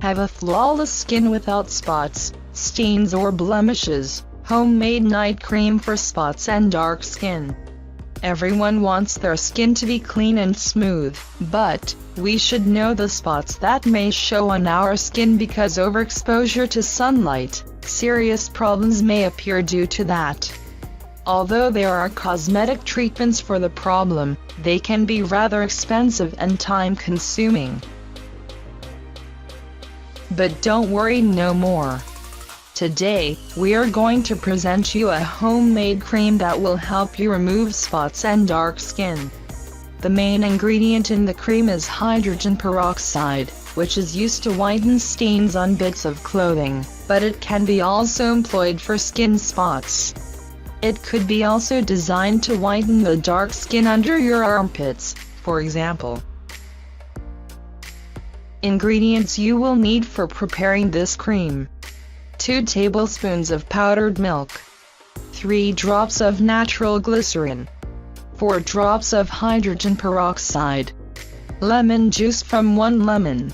Have a flawless skin without spots, stains or blemishes. Homemade night cream for spots and dark skin. Everyone wants their skin to be clean and smooth, but we should know the spots that may show on our skin because overexposure to sunlight. Serious problems may appear due to that. Although there are cosmetic treatments for the problem, they can be rather expensive and time-consuming. But don't worry no more. Today, we are going to present you a homemade cream that will help you remove spots and dark skin. The main ingredient in the cream is hydrogen peroxide, which is used to whiten stains on bits of clothing, but it can be also employed for skin spots. It could be also designed to whiten the dark skin under your armpits, for example. Ingredients you will need for preparing this cream: 2 tablespoons of powdered milk, 3 drops of natural glycerin, 4 drops of hydrogen peroxide, lemon juice from 1 lemon.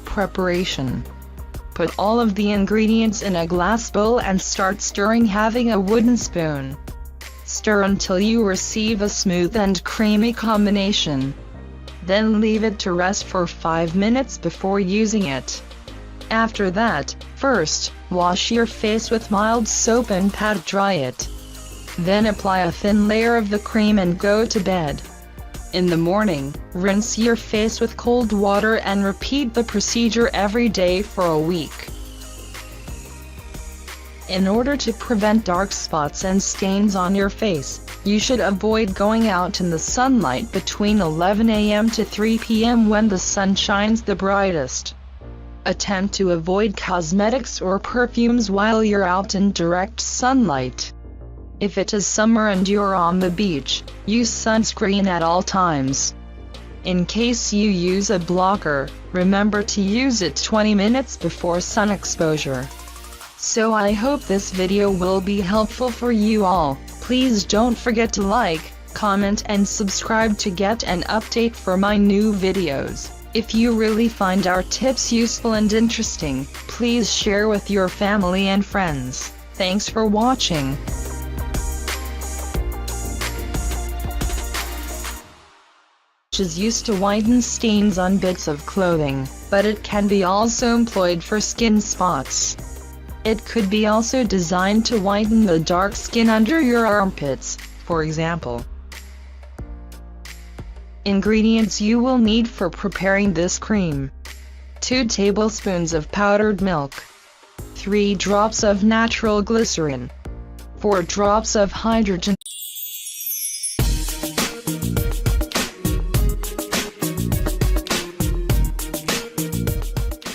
Preparation: put all of the ingredients in a glass bowl and start stirring having a wooden spoon. Stir until you receive a smooth and creamy combination. Then leave it to rest for 5 minutes before using it. After that, first, wash your face with mild soap and pat dry it. Then apply a thin layer of the cream and go to bed. In the morning, rinse your face with cold water and repeat the procedure every day for a week. In order to prevent dark spots and stains on your face, you should avoid going out in the sunlight between 11 a.m. to 3 p.m. when the sun shines the brightest. Attempt to avoid cosmetics or perfumes while you're out in direct sunlight. If it is summer and you're on the beach, use sunscreen at all times. In case you use a blocker, remember to use it 20 minutes before sun exposure. So I hope this video will be helpful for you all. Please don't forget to like, comment and subscribe to get an update for my new videos. If you really find our tips useful and interesting, please share with your family and friends. Thanks for watching. Is used to whiten stains on bits of clothing, but it can be also employed for skin spots. It could be also designed to whiten the dark skin under your armpits, for example. Ingredients you will need for preparing this cream: 2 tablespoons of powdered milk, 3 drops of natural glycerin, 4 drops of hydrogen.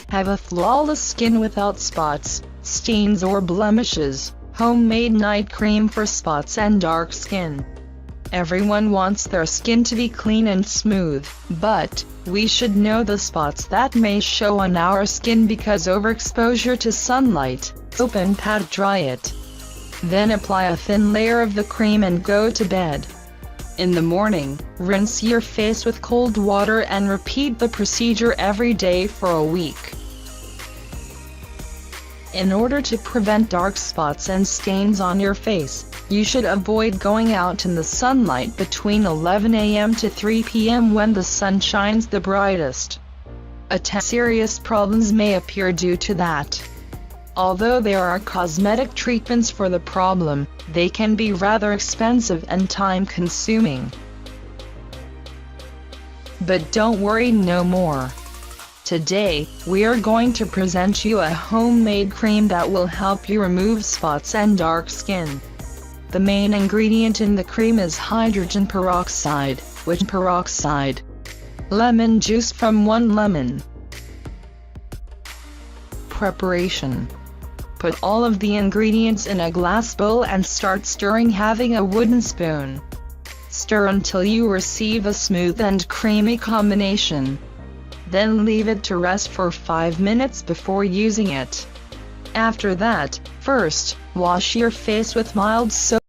Have a flawless skin without spots, stains or blemishes. Homemade night cream for spots and dark skin. Everyone wants their skin to be clean and smooth, but we should know the spots that may show on our skin because overexposure to sunlight. Soap and pat dry it. Then apply a thin layer of the cream and go to bed. In the morning, rinse your face with cold water and repeat the procedure every day for a week. In order to prevent dark spots and stains on your face, you should avoid going out in the sunlight between 11 a.m. to 3 p.m. when the sun shines the brightest. Serious problems may appear due to that. Although there are cosmetic treatments for the problem, they can be rather expensive and time-consuming. But don't worry no more. Today, we are going to present you a homemade cream that will help you remove spots and dark skin. The main ingredient in the cream is hydrogen peroxide, lemon juice from 1 lemon. Preparation: put all of the ingredients in a glass bowl and start stirring having a wooden spoon. Stir until you receive a smooth and creamy combination. Then leave it to rest for 5 minutes before using it. After that, first, wash your face with mild soap.